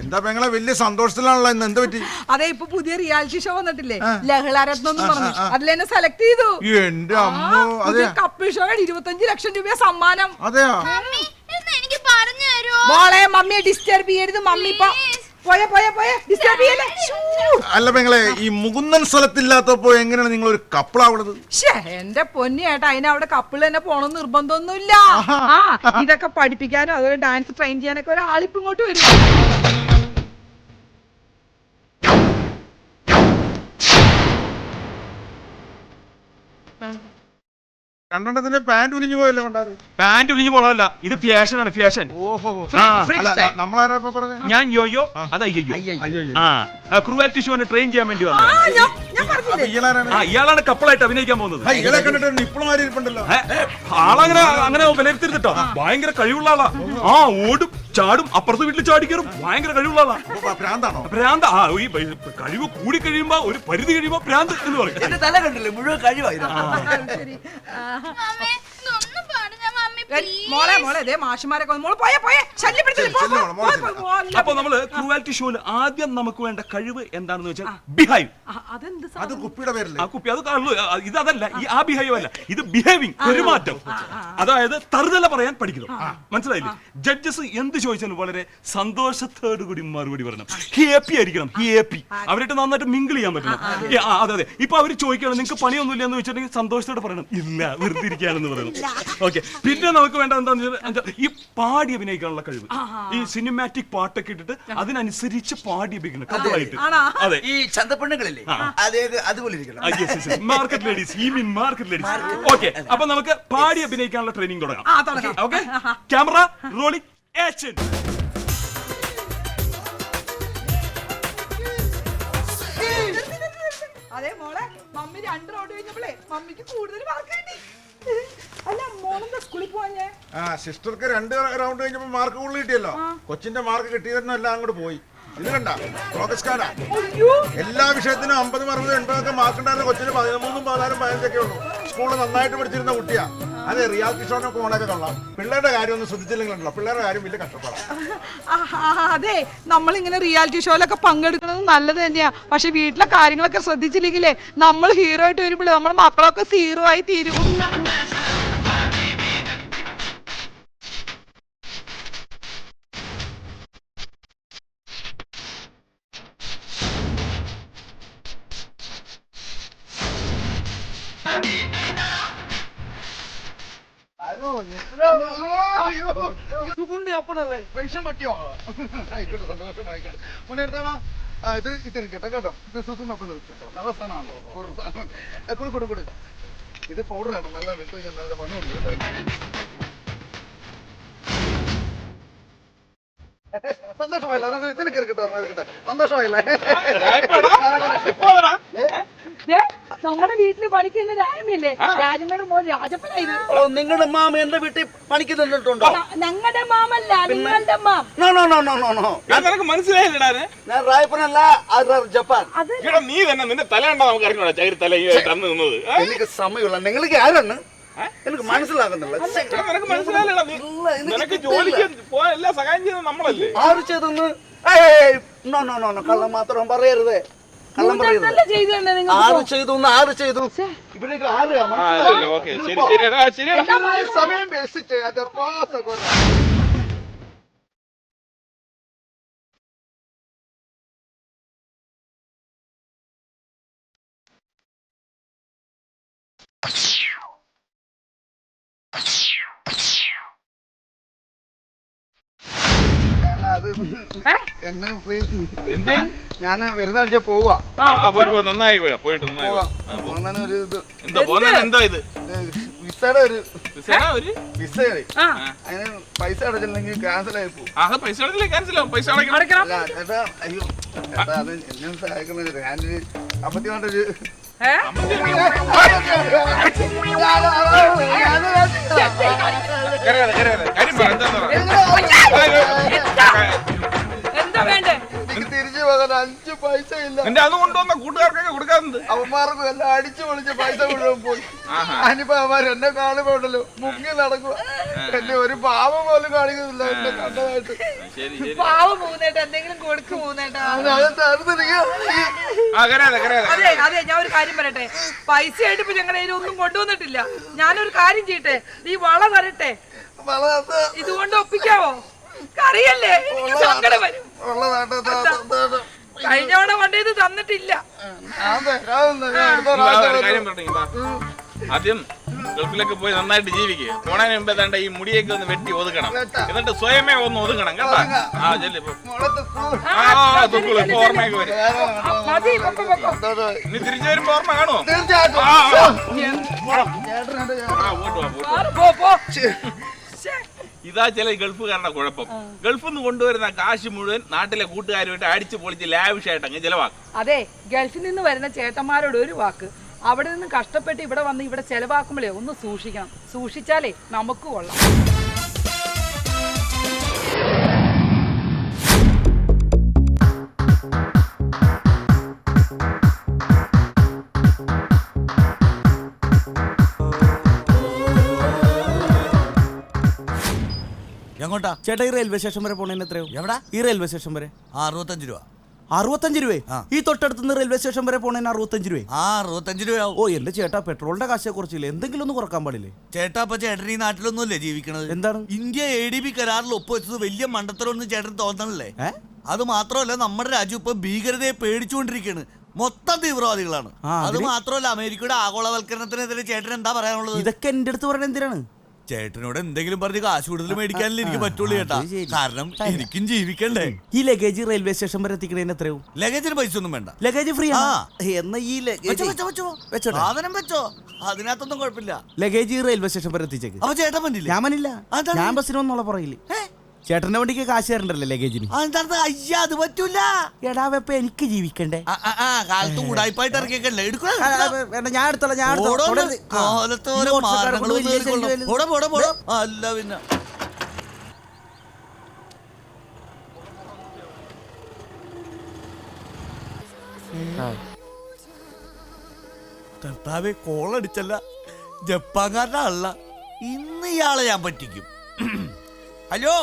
എന്താ പെങ്ങളെ വലിയ സന്തോഷത്തിലാണല്ലോ ഇന്ന്, എന്ത് പറ്റി? അതെ, ഇപ്പൊ പുതിയ റിയാലിറ്റി ഷോ വന്നിട്ടില്ലേ, ലഹളാരത്നം എന്ന് പറഞ്ഞു, അതിലെന്നെ സെലക്ട് ചെയ്തു. എന്റെ അമ്മോ, അതെ കപ്പിൾ ഷോ 25 ലക്ഷം രൂപ സമ്മാനം. അതെയോ? മോളെ മമ്മിയെ ഡിസ്റ്റർബ് ചെയ്യരുത്, മമ്മി ഇപ്പൊ ഡിസ്റ്റർബ് ചെയ്യല്ലേ. അല്ല പെങ്ങളെ, ഈ മുകുന്ദൻ സ്ഥലത്തില്ലാത്തപ്പോ എങ്ങനെയാണ് നിങ്ങൾ ഒരു കപ്പിളാവുള്ളത്? എന്റെ പൊന്നിയേട്ടാ, അതിന് അവിടെ കപ്പിൾ തന്നെ പോണം നിർബന്ധമൊന്നുമില്ല. ഇതൊക്കെ പഠിപ്പിക്കാനും അതുപോലെ ഡാൻസ് ട്രെയിൻ ചെയ്യാനൊക്കെ ഒരാളിപ്പ് ഇങ്ങോട്ട് വരും. കണ്ടോണ്ടതിന്റെ പാന്റ് ഉലിഞ്ഞു പോയല്ലോ. കൊണ്ടാറ് പാന്റ് ഉലിഞ്ഞു പോളല്ല, ഇത് ഫാഷനാണ്, ഫാഷൻ. ഓഹോ, നമ്മളാരാ പറഞ്ഞ? ഞാൻ യോയോ, ക്രൂവാലിറ്റി ഷോനെ ട്രെയിൻ ചെയ്യാൻ വേണ്ടി വന്നു. ഇയാളാണ് കപ്പിളായിട്ട് അഭിനയിക്കാൻ പോകുന്നത്. ആളങ്ങനെ വിലയിരുത്തരുതട്ടോ, ഭയങ്കര കഴിവുള്ള ആളാ. ഓടും ചാടും, അപ്പുറത്തെ വീട്ടിൽ ചാടി കയറും, ഭയങ്കര കഴിവുള്ള ആളാ. ഭ്രാന്ത. ഈ കഴിവ് കൂടി കഴിയുമ്പോ, ഒരു പരിധി കഴിയുമ്പോ ഭ്രാന്ത് എന്ന് പറയും. എന്റെ തല കണ്ടില്ലേ, മുഴുവൻ കഴിവായി. അപ്പൊ നമ്മള് ക്രൂവാലിറ്റി ഷോയില് ആദ്യം നമുക്ക് വേണ്ട കഴിവ് എന്താണെന്ന് വെച്ചാൽ ബിഹൈവ്. അത് കുപ്പിയുടെ പേരല്ലേ? ആ കുപ്പി അത് കള്ളു. ഇതല്ല, ആ ബിഹൈവ് അല്ല, ഇത് ബിഹേവിംഗ്, പെരുമാറ്റം. അതായത് തറുതല പറയാൻ പഠിക്കണം. മനസ്സിലായില്ലേ? ജഡ്ജസ് എന്ത് ചോദിച്ചാലും വളരെ സന്തോഷത്തോടു കൂടി മറുപടി പറയണം. ഹാപ്പി ആയിരിക്കണം, ഹാപ്പി. അവരായിട്ട് നന്നായിട്ട് മിങ്കിൾ ചെയ്യാൻ പറ്റണം. അതെ. ഇപ്പൊ അവര് ചോദിക്കണം നിങ്ങൾക്ക് പണിയൊന്നുമില്ല എന്ന് വെച്ചിട്ടുണ്ടെങ്കിൽ സന്തോഷത്തോടെ പറയണം, ഇല്ല വെറുതെ ഇരിക്കാനെന്ന് പറയണം. ഓക്കെ. പിന്നെ നമുക്ക് വേണ്ട എന്താണെന്ന് വെച്ചാൽ ഈ പാടി അഭിനയിക്കാനുള്ള കഴിവ്. ഈ സിനിമാറ്റിക് പാട്ടൊക്കെ ഇട്ടിട്ട് അതിനനുസരിച്ച് പാടി അഭിനയിക്കണം കഥകളായിട്ട്. അതെ, ഈ ചന്തപ്പെണ്ണുകളില്ലേ അതുപോലെ ഇരിക്കണം. മാർക്കറ്റ് ലേഡീസ്, ഈ മീൻ മാർക്കറ്റ് ലേഡീസ്. ഓക്കെ, അപ്പൊ നമുക്ക് പാടി അഭിനയിക്കാനുള്ള ട്രെയിനിങ് തുടങ്ങാം. Okay, camera rolling action. അതെ മോളെ, മമ്മി 2 റൗണ്ട് കഴിഞ്ഞപ്പോഴേ മമ്മിക്ക് കൂടുതൽ മാർക്ക് കിട്ടി. അല്ല മോളെന്താ സ്കൂളിൽ പോവാഞ്ഞേ? സിസ്റ്റർക്ക് 2 റൗണ്ട് കഴിഞ്ഞപ്പോ മാർക്ക് കൂടുതൽ കിട്ടിയല്ലോ. കൊച്ചിന്റെ മാർക്ക് കിട്ടിയതെന്നും എല്ലാം അങ്ങോട്ട് പോയി. ഇത് കണ്ട പ്രോഗ്രസ് കാർഡാ. എല്ലാ വിഷയത്തിനും 50, 60, 80 മാർക്ക് ഉണ്ടായിരുന്ന കൊച്ചിന് 13, 14, 15 ഉള്ളൂ. സ്കൂളിൽ നന്നായിട്ട് പഠിച്ചിരുന്ന കുട്ടിയാ. അതെ, റിയാലിറ്റി ഷോനൊക്കെ ഓണൊക്കെ കൊള്ളാം. പിള്ളേരുടെ കാര്യം ഒന്നും ശ്രദ്ധിച്ചില്ലെങ്കിലോ, പിള്ളേരുടെ കാര്യം വലിയ കഷ്ടപ്പാടാണ്. അതെ, നമ്മളിങ്ങനെ റിയാലിറ്റി ഷോയിലൊക്കെ പങ്കെടുക്കുന്നത് നല്ലത് തന്നെയാ. പക്ഷെ വീട്ടിലെ കാര്യങ്ങളൊക്കെ ശ്രദ്ധിച്ചില്ലെങ്കിലേ നമ്മൾ ഹീറോ ആയിട്ട് വരുമ്പോഴേ നമ്മുടെ മക്കളൊക്കെ 0 ആയി തീരും. ഇത് പൗഡർ ആണ്, നല്ല സന്തോഷമായില്ലേ? നമ്മുടെ വീട്ടില് പണിക്കുന്ന രാജമല്ലേ, രാജമ്മയുടെ മോൻ രാജപ്പനായത്. നിങ്ങളുടെ മാമ എന്റെ വീട്ടിൽ പണിക്ക് നിന്നിട്ടുണ്ടോ? ഞങ്ങളുടെ മാമല്ല, നിങ്ങളുടെ മാം. നിനക്ക് മനസ്സിലായില്ലടാ, ഞാൻ റായപ്പനല്ല, ജപ്പാൻ. നീ തന്നെ നിന്റെ തല കണ്ടാ നമുക്ക് അറിഞ്ഞൂടാ, ചകിരി തല തന്നു നിന്നത്. എനിക്ക് സമയമുള്ള നിങ്ങൾക്ക് ആരാണ് എനിക്ക് മനസ്സിലാകുന്നില്ല. നിനക്ക് മനസ്സിലായില്ലടാ, നിനക്ക് ജോലിക്ക് പോയാൽ എല്ലാ സഹായം ചെയ്യുന്നത് നമ്മളല്ലേ. ആര് ചെയ്തെന്ന് കള്ളം മാത്രം പറയരുതേ, കള്ളം പറയരുത്. ആര് ചെയ്തു, ആര് ചെയ്തു, ഇവിടേക്ക് സമയം ബേസിച്ച് ഞാൻ വരുന്ന ആഴ്ച പോവാ. നന്നായി പോയിട്ട് എന്താ ഇത് വിസയുടെ ഒരു വിസ അതിന് പൈസ അടച്ചില്ലെങ്കിൽ ക്യാൻസൽ ആയി പോകും. പൈസ പൈസ ചേട്ടാ, അയ്യോ ചേട്ടാ, അത് എന്നെ സഹായിക്കുന്നത് ഞാനൊരു അപ്പത്തിമായിട്ടൊരു എന്താ വേണ്ടേ? തിരിച്ചു പോകാൻ 5 പൈസ ഇല്ല. എന്റെ അത് കൊണ്ടുവന്ന കൂട്ടുകാർക്കൊക്കെ കൊടുക്കാറുണ്ട്. അവന്മാർക്കും എല്ലാം അടിച്ചു പൊളിച്ച് പൈസ മുഴുവൻ പോയി. ഞാനിപ്പോ അവന്മാർ എന്നെ കാണുമ്പോ ഉണ്ടല്ലോ മുങ്ങി നടക്കുക. എന്നെ ഒരു പാവം പോലും കാണിക്കുന്നില്ല എന്നെ കണ്ടതായിട്ട്. പാവം മൂന്നേട്ടാ എന്തെങ്കിലും കൊടുക്ക് മൂന്നേട്ടാ. അതെ അതെ ഞാൻ ഒരു കാര്യം പറയട്ടെ, പൈസയായിട്ട് ഇപ്പൊ ഞങ്ങളുടെ കയ്യിൽ ഒന്നും കൊണ്ടുവന്നിട്ടില്ല. ഞാനൊരു കാര്യം ചെയ്യട്ടെ, ഈ വള തരട്ടെ, ഇതുകൊണ്ട് ഒപ്പിക്കാവോ? അറിയല്ലേ സങ്കടം വരും. കഴിഞ്ഞ തവണ കൊണ്ട് ഇത് തന്നിട്ടില്ല. ആദ്യം ഗൾഫിലൊക്കെ പോയി നന്നായിട്ട് ജീവിക്കുക. പോണതിന് മുമ്പ് ഏതാണ്ട് ഈ മുടിയൊക്കെ ഒന്ന് വെട്ടി ഒതുക്കണം, എന്നിട്ട് സ്വയമേ ഒന്ന് ഒതുക്കണം കേട്ടോ. ആ ചെല്ലു ഓർമ്മയൊക്കെ വരും. ഇനി തിരിച്ചു വരുമ്പോ ഓർമ്മ കാണുമോ? ഇതാ ചില ഗൾഫുകാരുടെ കുഴപ്പം. ഗൾഫിൽ നിന്ന് കൊണ്ടുവരുന്ന കാശ് മുഴുവൻ നാട്ടിലെ കൂട്ടുകാരുമായിട്ട് അടിച്ചു പൊളിച്ച് ലാവിഷായിട്ട് അങ്ങ് ചെലവാക്കും. അതെ, ഗൾഫിൽ നിന്ന് വരുന്ന ചേട്ടന്മാരോട് ഒരു വാക്ക്, അവിടെ നിന്ന് കഷ്ടപ്പെട്ട് ഇവിടെ വന്ന് ഇവിടെ ചെലവാക്കുമ്പോഴേ ഒന്ന് സൂക്ഷിക്കണം. സൂക്ഷിച്ചാലേ നമുക്ക് കൊള്ളാം. എങ്ങോട്ടാ ചേട്ടാ? ഈ റെയിൽവേ സ്റ്റേഷൻ വരെ പോണേന് എത്രയോ? എവിടാ? ഈ റെയിൽവേ സ്റ്റേഷൻ വരെ 65 രൂപ. 65 രൂപ? ഈ തൊട്ടടുത്തുനിന്ന് റെയിൽവേ സ്റ്റേഷൻ വരെ പോണേന് 65 രൂപ. 65 രൂപ. ഓ എന്റെ ചേട്ടാ, പെട്രോളിന്റെ കാശെ കുറച്ചില്ല, എന്തെങ്കിലും ഒന്ന് കുറക്കാൻ പാടില്ലേ? ചേട്ടാ അപ്പൊ ചേട്ടൻ ഈ നാട്ടിലൊന്നുമല്ലേ ജീവിക്കണത്? എന്താണ്? ഇന്ത്യ ADB കരാറിൽ ഒപ്പുവെച്ചത് വലിയ മണ്ടത്തരമൊന്നും ചേട്ടൻ തോന്നണല്ലേ? അത് മാത്രമല്ല, നമ്മുടെ രാജ്യം ഇപ്പൊ ഭീകരതയെ പേടിച്ചുകൊണ്ടിരിക്കുകയാണ്. മൊത്തം തീവ്രവാദികളാണ്. അത് മാത്രമല്ല, അമേരിക്കയുടെ ആഗോളവൽക്കരണത്തിനെതിരെ ചേട്ടൻ എന്താ പറയാനുള്ളത്? ഇതൊക്കെ എന്റെ അടുത്ത് പറയാൻ എന്തിനാണ്? ചേട്ടനോട് എന്തെങ്കിലും പറഞ്ഞ് കാശ് കൂടുതൽ മേടിക്കാനല്ലേ എനിക്ക് പറ്റുള്ളൂ ചേട്ടാ. കാരണം എനിക്കും ജീവിക്കണ്ടേ. ഈ ലഗേജ് റെയിൽവേ സ്റ്റേഷൻ വരെ എത്തിക്കണേന് എത്രയോ? ലഗേജിന് പൈസ ഒന്നും വേണ്ട, ലഗേജ് ഫ്രീ. എന്നാ ഈ സാധനം വെച്ചോ, അതിനകത്തൊന്നും കുഴപ്പമില്ല. ലഗേജ് റെയിൽവേ സ്റ്റേഷൻ വരെ എത്തിച്ചേക്ക്. അപ്പൊ ചേട്ടൻ പറ്റില്ല? ഞാൻ പറ്റില്ല, ഞാൻ ബസ്സിന് വന്നോളെ പറയില്ലേ. ചേട്ടന്റെ വണ്ടിക്ക് കാശ് തരണ്ടല്ലേ ലഗേജിന്? അയ്യാ അത് പറ്റൂല. എടാ വെപ്പ എനിക്ക് ജീവിക്കണ്ടേ? കാലത്ത് ഉടായ്പായിട്ട് ഇറക്കിയല്ലേ? ഞാൻ എടുത്തോളാം, ഞാൻ അല്ല പിന്നെ കർത്താവെ, കോളടിച്ചല്ല, ജപ്പാൻകാരനല്ല, ഇന്ന് ഇയാളെ ഞാൻ പറ്റിക്കും. ഹലോ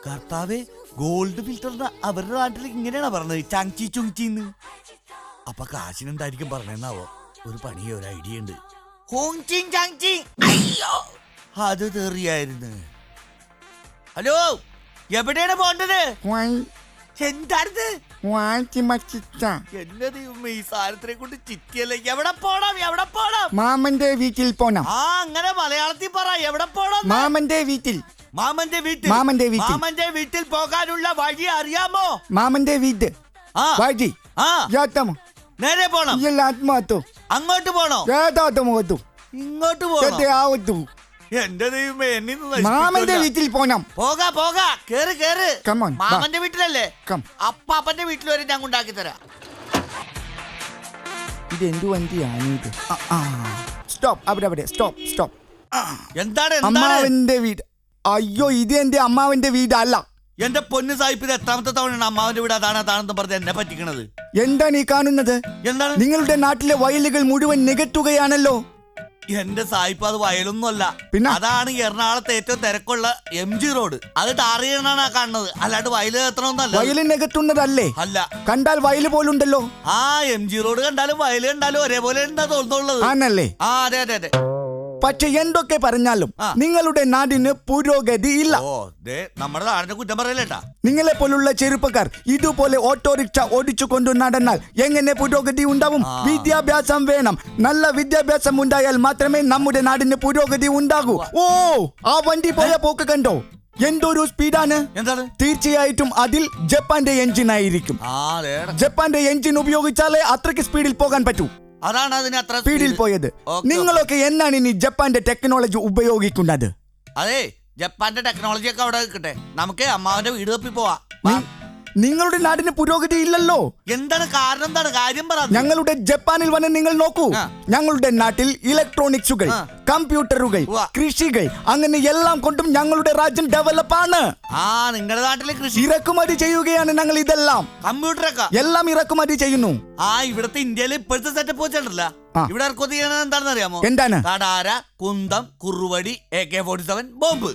കർത്താവെ, ഗോൾഡ് ഫിൽറ്ററിന് അവരുടെ നാട്ടിൽ ഇങ്ങനെയാണ് പറഞ്ഞത്, ചാങ്ചി ചുങ്ചിന്ന്. അപ്പൊ കാശിനെന്തായിരിക്കും പറഞ്ഞെന്നാവോ? ഒരു പണിയോ ഒരു ഐഡിയ ഉണ്ട്. അയ്യോ അത് തെറിയായിരുന്നു. ഹലോ, എവിടെയാണ് പോണ്ടത്? എന്താണിത്? എന്നത് ഈ സാധനത്തിനെ കൊണ്ട് ചിറ്റിയല്ലേ. എവിടെ പോണം? എവിടെ പോണം? മാമന്റെ വീട്ടിൽ പോണം. ആ അങ്ങനെ മലയാളത്തിൽ പറ. എവിടെ പോണം? മാമന്റെ വീട്ടിൽ. മാമന്റെ വീട്ടിൽ. മാമന്റെ വീട്ടിൽ. മാമന്റെ വീട്ടിൽ പോകാനുള്ള വഴി അറിയാമോ? മാമന്റെ വീട് വഴി നേരെ പോണം. അങ്ങോട്ട് പോണോ? ഇങ്ങോട്ട് പോണോ? എന്റെ ദൈവമേ, മാമന്റെ വീട്ടിൽ പോണം. പോകാ പോകാ, കേറ് കേറ്. മാമന്റെ വീട്ടിലല്ലേ? അപ്പാപ്പന്റെ വീട്ടിൽ വരെ ഞാൻ ഉണ്ടാക്കി തരാം. ഇതെന്തു വണ്ടിയാണ് ഇത്? സ്റ്റോപ്പ്, അവിടെ സ്റ്റോപ്പ് സ്റ്റോപ്പ്. എന്താണ്? അമ്മാവന്റെ വീട്. അയ്യോ, ഇത് എന്റെ അമ്മാവന്റെ വീടല്ല. എന്റെ പൊന്നു സാഹിബ്, ഇത് എത്രാമത്തെ തവണയാണ് അമ്മാവന്റെ വീട് അതാണെന്ന് പറഞ്ഞ് എന്നെ പറ്റിക്കണത്? എന്താണ് ഈ കാണുന്നത്? എന്താണ്? നിങ്ങളുടെ നാട്ടിലെ വയലുകൾ മുഴുവൻ നികത്തുകയാണല്ലോ. എന്റെ സായിപ്പ്, അത് വയലൊന്നും അല്ല, പിന്നെ അതാണ് എറണാകുളത്ത് ഏറ്റവും തിരക്കുള്ള MG റോഡ്. അത് ടാറിയാണ് കാണുന്നത്, അല്ലാണ്ട് വയല് എത്തണമെന്നല്ല. വയല് നികത്തുന്നതല്ലേ? അല്ല, കണ്ടാൽ വയല് പോലുണ്ടല്ലോ. ആ MG റോഡ് കണ്ടാലും വയല് കണ്ടാലും ഒരേപോലെ എന്താ തോന്നുന്നുള്ളത്? ആണല്ലേ? ആ അതെ അതെ അതെ. പക്ഷെ എന്തൊക്കെ പറഞ്ഞാലും നിങ്ങളുടെ നാടിന് പുരോഗതി ഇല്ല. നമ്മുടെ നാടിനെ കുറ്റം പറയല്ലേട്ടാ. നിങ്ങളെ പോലുള്ള ചെറുപ്പക്കാർ ഇതുപോലെ ഓട്ടോറിക്ഷ ഓടിച്ചുകൊണ്ട് നടന്നാൽ എങ്ങനെ പുരോഗതി ഉണ്ടാവും? വിദ്യാഭ്യാസം വേണം. നല്ല വിദ്യാഭ്യാസം ഉണ്ടായാൽ മാത്രമേ നമ്മുടെ നാടിന് പുരോഗതി ഉണ്ടാകൂ. ഓ, ആ വണ്ടി പോയ പോക്ക് കണ്ടോ? എന്തൊരു സ്പീഡാണ്! എന്താണ്? തീർച്ചയായിട്ടും അതിൽ ജപ്പാന്റെ എഞ്ചിൻ ആയിരിക്കും. ജപ്പാന്റെ എഞ്ചിൻ ഉപയോഗിച്ചാലേ അത്രയ്ക്ക് സ്പീഡിൽ പോകാൻ പറ്റൂ. അതാണ് അതിന് അത്ര സ്പീഡിൽ പോയത്. നിങ്ങളൊക്കെ എന്നാണ് ഇനി ജപ്പാന്റെ ടെക്നോളജി ഉപയോഗിക്കുന്നത്? അതെ, ജപ്പാന്റെ ടെക്നോളജി ഒക്കെ അവിടെ നിൽക്കട്ടെ, നമുക്ക് അമ്മാവന്റെ വീട് തപ്പി പോവാ. നിങ്ങളുടെ നാടിന് പുരോഗതി ഇല്ലല്ലോ. എന്താണ് കാരണം? എന്താണ് കാര്യം? പറ. ഞങ്ങളുടെ ജപ്പാനിൽ വന്ന് നിങ്ങൾ നോക്കൂ. ഞങ്ങളുടെ നാട്ടിൽ ഇലക്ട്രോണിക്സുകൾ, കമ്പ്യൂട്ടറുകൾ, കൃഷികൾ, അങ്ങനെ എല്ലാം കൊണ്ടും ഞങ്ങളുടെ രാജ്യം ഡെവലപ്പ് ആണ്. നിങ്ങളുടെ നാട്ടിലെ കൃഷി ഇറക്കുമതി ചെയ്യുകയാണ് ഞങ്ങൾ. ഇതെല്ലാം കമ്പ്യൂട്ടറൊക്കെ എല്ലാം ഇറക്കുമതി ചെയ്യുന്നു. ഇവിടുത്തെ ഇന്ത്യയിൽ ഇപ്പോഴത്തെ സെറ്റപ്പ് വെച്ചിട്ടില്ല. ഇവിടെ ഇറക്കുമതി ചെയ്യണത് എന്താണെന്ന് അറിയാമോ? എന്താണ്? കടാര, കുന്തം, കുറുവടി, AK-47 ബോംബ്.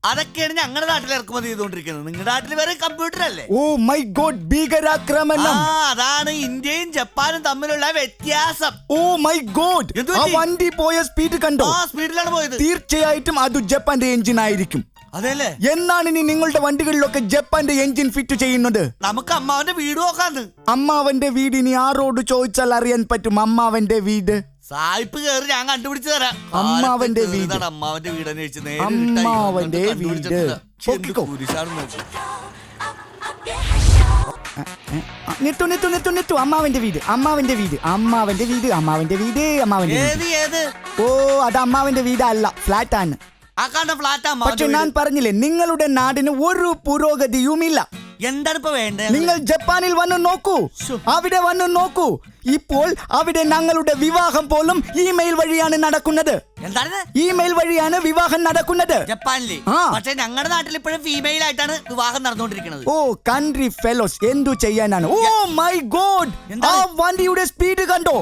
അതൊക്കെയാണ് ഞങ്ങളുടെ നാട്ടിൽ ഇറക്കുമതി ചെയ്തുകൊണ്ടിരിക്കുന്നത്. നിങ്ങളുടെ നാട്ടിൽ വേറെ കമ്പ്യൂട്ടർ അല്ലേ? ഓ മൈ ഗോഡ്, ഭീകരാക്രമണം. അതാണ് ഇന്ത്യയും ജപ്പാനും തമ്മിലുള്ള വ്യത്യാസം. ഓ മൈ ഗോഡ്, ആ വണ്ടി പോയ സ്പീഡ് കണ്ടോ? സ്പീഡിലാണ് പോയത്. തീർച്ചയായിട്ടും അത് ജപ്പാന്റെ എഞ്ചിൻ ആയിരിക്കും. അതെല്ലേ? എന്നാണ് ഇനി നിങ്ങളുടെ വണ്ടികളിലൊക്കെ ജപ്പാന്റെ എഞ്ചിൻ ഫിറ്റ് ചെയ്യുന്നത്? നമുക്ക് അമ്മാവന്റെ വീട് നോക്കാന്ന്. അമ്മാവന്റെ വീട് ഇനി ആരോട് ചോദിച്ചാൽ അറിയാൻ പറ്റും? അമ്മാവന്റെ വീട് സായിപ്പ് കേറി ഞാൻ കണ്ടുപിടിച്ചു തരാം. അമ്മാവന്റെ വീട്. അമ്മാവന്റെ വീട് അന്വേഷിച്ച് അമ്മാവന്റെ വീട്. നിത്തു അമ്മാവന്റെ വീട്, അമ്മാവന്റെ വീട്, അമ്മാവന്റെ വീട്, അമ്മാവന്റെ വീട്, അമ്മാവന്റെ വീട്. ഓ അത് അമ്മാവന്റെ വീട് അല്ല, ഫ്ലാറ്റ് ആണ്. പക്ഷെ ഞാൻ പറഞ്ഞില്ലേ, നിങ്ങളുടെ നാടിന് ഒരു പുരോഗതിയുമില്ല. എന്താണ് ഇപ്പൊ വേണ്ടത്? നിങ്ങൾ ജപ്പാനിൽ വന്ന് നോക്കൂ, അവിടെ വന്ന് നോക്കൂ. ഇപ്പോൾ അവിടെ ഞങ്ങളുടെ വിവാഹം പോലും ഇമെയിൽ വഴിയാണ് നടക്കുന്നത്. എന്താണ്? ഇമെയിൽ വഴിയാണ് വിവാഹം നടക്കുന്നത് ജപ്പാനില്. പക്ഷെ ഞങ്ങളുടെ നാട്ടിൽ ഇപ്പോഴും ഫീമെയിൽ ആയിട്ടാണ് വിവാഹം നടന്നുകൊണ്ടിരിക്കുന്നത്. ഓ കൺട്രി ഫെലോസ്, എന്തു ചെയ്യാനാണ്? ഓ മൈ ഗോഡ്, ആ വണ്ടിയുടെ സ്പീഡ് കണ്ടോ?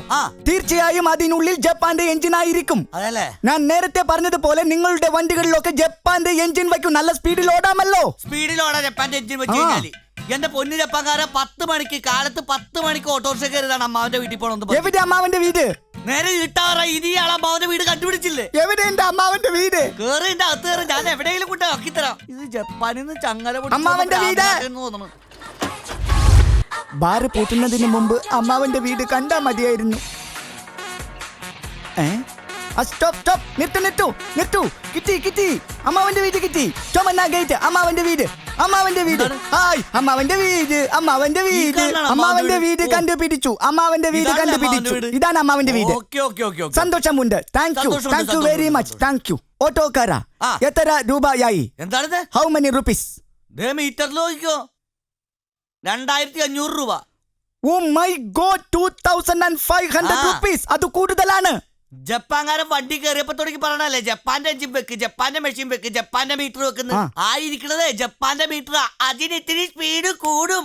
തീർച്ചയായും അതിനുള്ളിൽ ജപ്പാന്റെ എഞ്ചിൻ ആയിരിക്കും. അതല്ലേ ഞാൻ നേരത്തെ പറഞ്ഞതുപോലെ നിങ്ങളുടെ വണ്ടികളിലൊക്കെ ജപ്പാന്റെ എഞ്ചിൻ വയ്ക്കും. നല്ല സ്പീഡിൽ ഓടാമല്ലോ. സ്പീഡിൽ ഓടാ ജപ്പാന്റെ എഞ്ചിൻ വെച്ച് കഴിഞ്ഞാല്. എന്റെ പൊന്നു ജപ്പാൻകാരെ 10 മണിക്ക് കാലത്ത് 10 മണിക്ക് ഓട്ടോറിക്ഷ കയറിയതാണ് അമ്മാവന്റെ വീട്ടിൽ പോകണം. എവിടെ അമ്മാവന്റെ വീട്? നേരെ ഇട്ടാറ ഇനിയാൾ അമ്മാവന്റെ വീട് കണ്ടുപിടിച്ചില്ലേ? എവിടെ എന്റെ അമ്മാവന്റെ വീട്? കേറി എന്റെ അകത്ത് കയറി, ഞാൻ എവിടെയെങ്കിലും കൊണ്ട് ആക്കിത്തരാം. ഇത് ജപ്പാനിൽ നിന്ന് ചങ്ങല അമ്മാവന്റെ വീട്. ബാറ് പൂട്ടുന്നതിന് മുമ്പ് അമ്മാവന്റെ വീട് കണ്ടാ മതിയായിരുന്നു. കിട്ടി. അമ്മാവന്റെ വീട് കിട്ടി. ചുമന്ന ഗേറ്റ്. അമ്മാവന്റെ വീട്. അമ്മാവന്റെ വീട്. ഹായ്, അമ്മാവന്റെ വീട്. അമ്മാവന്റെ വീട്. അമ്മാവന്റെ വീട് കണ്ടുപിടിച്ചു. അമ്മാവന്റെ വീട് കണ്ടുപിടിച്ചു. ഇതാണ് അമ്മാവന്റെ വീട്. സന്തോഷമുണ്ട്. Thank you very much. Thank you. ഓട്ടോക്കാരാ, എത്ര രൂപയായി? എന്താണിത്? How many rupees? മീറ്ററിൽ നോക്കിക്കോ, 2500 രൂപ. Oh my god, 2500 rupees. അത് കൂടുതലാണ്. ജപ്പാൻകാരൻ വണ്ടി കയറിയപ്പോ തുടങ്ങി പറയണല്ലേ, ജപ്പാന്റെ എഞ്ചിൻ വെക്ക്, ജപ്പാന്റെ മെഷീൻ വെക്ക്, ജപ്പാന്റെ മീറ്റർ വെക്കുന്നത്. ആയിരിക്കണത് ജപ്പാന്റെ മീറ്റർ. അതിന് ഇത്തിരി സ്പീഡ് കൂടും.